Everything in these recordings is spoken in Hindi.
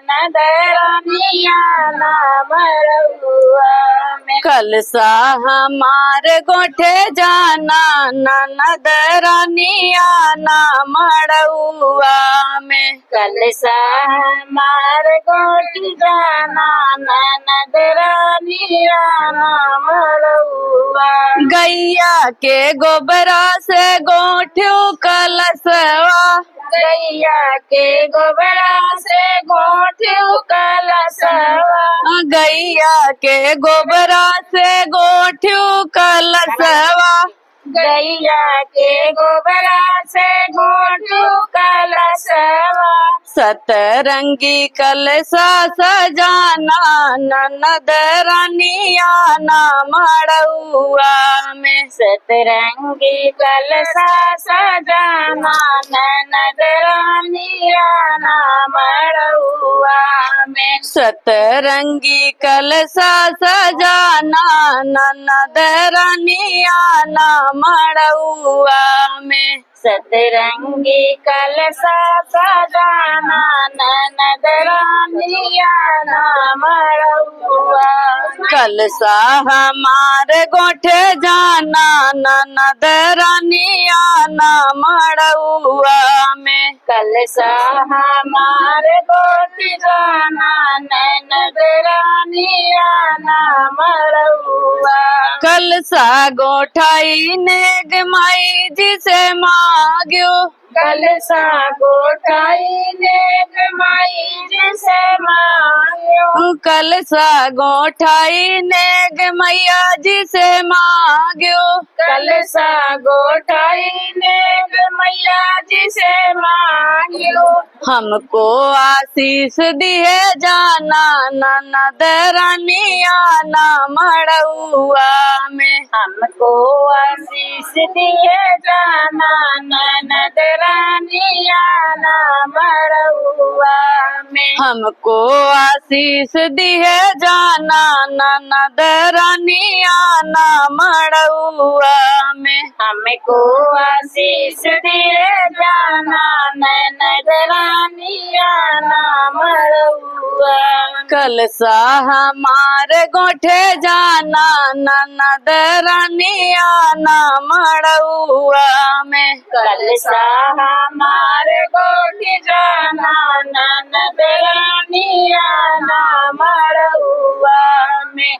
ननद रानिया ना मड़उआ में। कलसा हमार गोठे जाना ननद रानिया ना मड़उआ में। कलसा हमार गोठी जाना ननद रानिया ना मड़उआ। गैया के गोबरा से गोठ्यू कलसवा। गैया के गोबरा से गोठ्यू कलसवा। गैया के गोबरा से गोठ्यू कलसवा। गैया के गोबरा से गोठ्यू कलसवा। सतरंगी कलसा सजाना ननद रानिया ना मड़उआ में। सतरंगी कलसा सजाना ननद रानिया ना मड़उआ में। सतरंगी कलसा सजाना ननद रानिया ना मड़उआ में। सतरंगी कलसा सजाना ननद रानिया ना मड़उआ। कलसा हमार गोठे जाना ननद रानिया ना मड़उआ में। कलसा हमार गोठी जाना ननद रानिया ना मड़उआ। कलसा गोठाई नेग माई जिसे मांग्यो। कलसा गोठाई नेग माई जिसे मांग्यो। कलसा गोठाई नेग मैया जी से मांग्यो। कलसा गोठाई नेग मैया जी से मांग्यो। हमको आशीष दिए जाना ननद रानिया ना मड़उआ में। हमको आशीष दिए जाना ननद रानिया ना मड़उआ में। हमको आशीष दिए जाना ननद रानिया ना मड़उआ में। हमको आशीष दिए जाना ननद रानिया ना मड़उआ। कलसा हमार गोठे जाना ननद रानिया ना मड़उआ में। कलसा हमार गोठी जाना ननद रानिया ना मड़उआ में।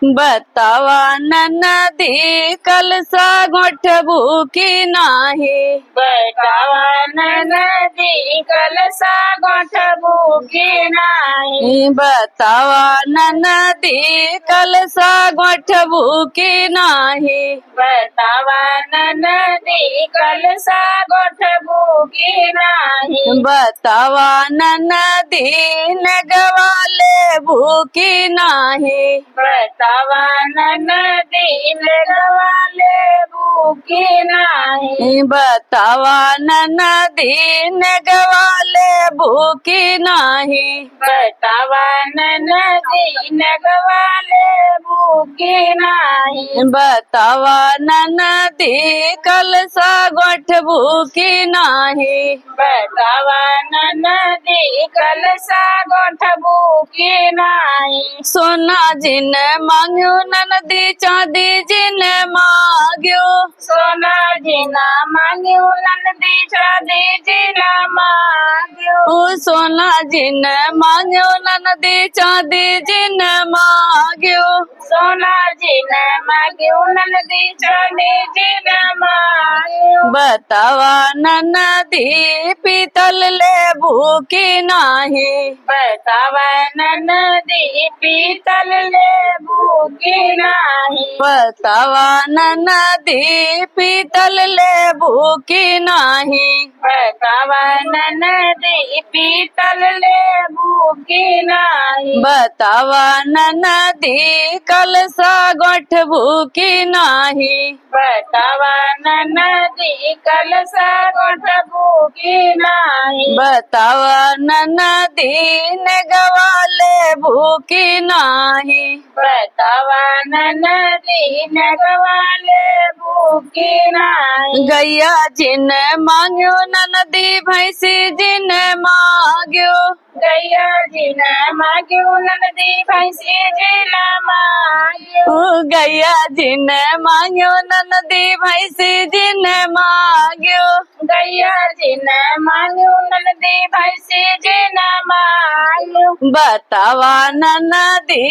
बतावा ननदी कलसा गोठबू की नाही। बतावा ननदी कलसा गोठबू की नाही। बतावा ननदी कलसा गोठबू की नाही। बतावा ननदी कलसा गोठबू की नाही। बतावा ननदी नगवाले भूखी नाही। बतावा ननदी लगवाले भूखी नाही। बतावा ननदी नगवाले भूखी नाही। बतावा ननदी लगवाले भूखी नाही। बतावा ननदी कलसा गोठबू की नाही। बतावा ननदी कलसा गोठबू की नाही। सोना जिन मांग्यो ननदी चांदी जिन मांग्यो। सोना जिना मांग्यो ननदी चांदी जिना मांग्यो। सोना जिन मांग्यो ननदी चांदी जिन मांग्यो। सोना जिना मांग्यो ननदी चांदी जिना मांग्यो। बतावा ननदी पीतल ले भूखी नाही। बतावा ननदी पीतल ले भूखी नाही। बतावा ननदी पीतल ले भूखी नाही। बतावा ननदी पीतल ले भूखी नाही। बतावा ननदी कलसा गोठबू की नाही। बतावा ननदी कलसा गोठबू की नाही। बतावा ननदी नगवाले भूखी नाही। बतावा ननदी नगवाले भूखी नाही। गैया जिन मांग्यो ननदी भैंसी जिन मांग्यो। गैया जिन माग्यो ननदी भैंसी जिन माग्यो गैया जिन मांग्यो ननदी भैंसी जिन मांग्यो गैया जिन माग्यो ननदी भैंसी जिन माग्यो बतावा ननदी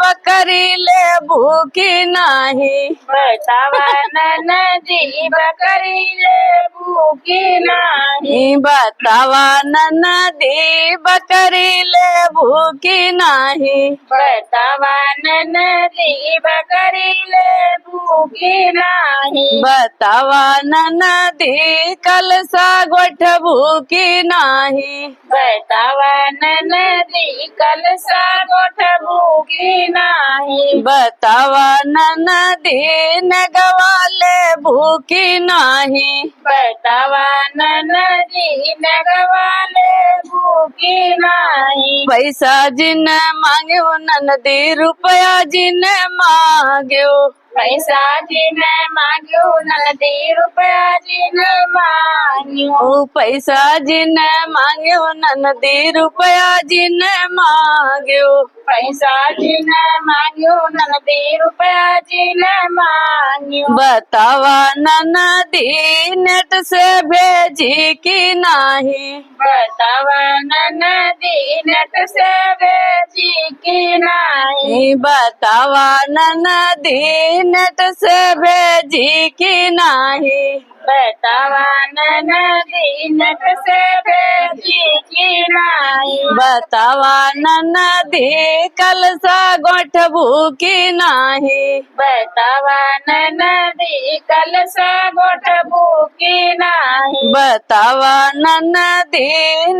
बकरी ले भूखी नाही बतावा ननदी बकरी ले भूखी नाही बतावा ननदी बकरी ले भूखी नाही बतावा ननदी बकरी ले भूखी नाही बतावा ननदी कलसा गोठ भूखी नाही बतावा ननदी कलसा गोठ भूखी नाही बतावा ननदी नगवाले भूखी नाही बतावा ननदी नगवाले भूखी नाही पैसा जिन मांग्यो ननदी रुपया जिन मांग्यो पैसा जिन माग्यो ननदी रुपया जिन माग्यो पैसा जिन मांग्यो ननदी रुपया जिन मांग्यो पैसा जिन माग्यो ननदी रुपया जिन माग्यो बतावा ननदी नेट से भेजी की नाही बतावा ननदी नट से भेजी की नाही बतावा ननदी नेट से भेजी की नाही बतावा ननदी नट से भेजी की नाही बतावा ननदी कलसा गोठ भूखी नाही बतावा ननदी कलसा गोठ भूखी नाही बतावा ननदी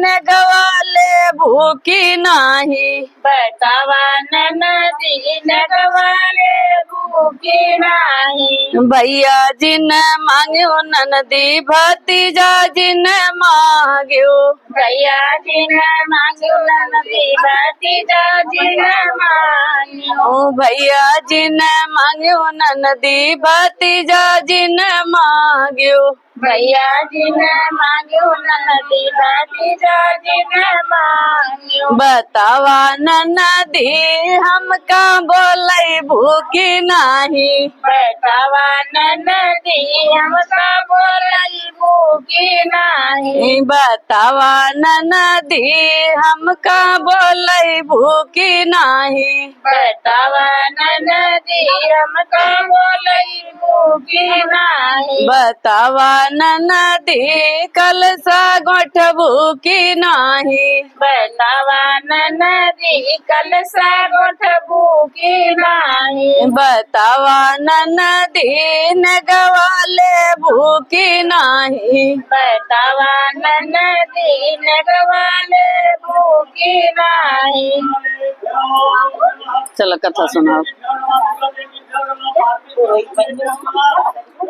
नगवाले भूखी नाही बतावा ननदी नगवाले भूखी नाही भैया जिन मांग्यो ननदी भतीजा जिन मांग्यो भैया जिन माग्यो ननदी भतीजा जिन माग्यो भैया जिन मांग्यो ननदी भतीजा जिन मांग्यो भैया जिन माग्यो ननदी भतीजा जिन माग्यो बतावा ननदी हमका बोलै भूखी नाही बतावा ननदी हमका बोलाई भूखी नाही बतावा ननदी हमका बोलै भूखी नाही बतावा ननदी हमका बोलाई भूखी नाही बतावा ननदी कलसा गोठ भूखी नाही बतावा ननदी कलसा गोठ भूखी नाही बतावा ननदी नगवाले भूखी नाही बतावा ननदी नगवाले भूखी नाही चलो कथा सुनाओ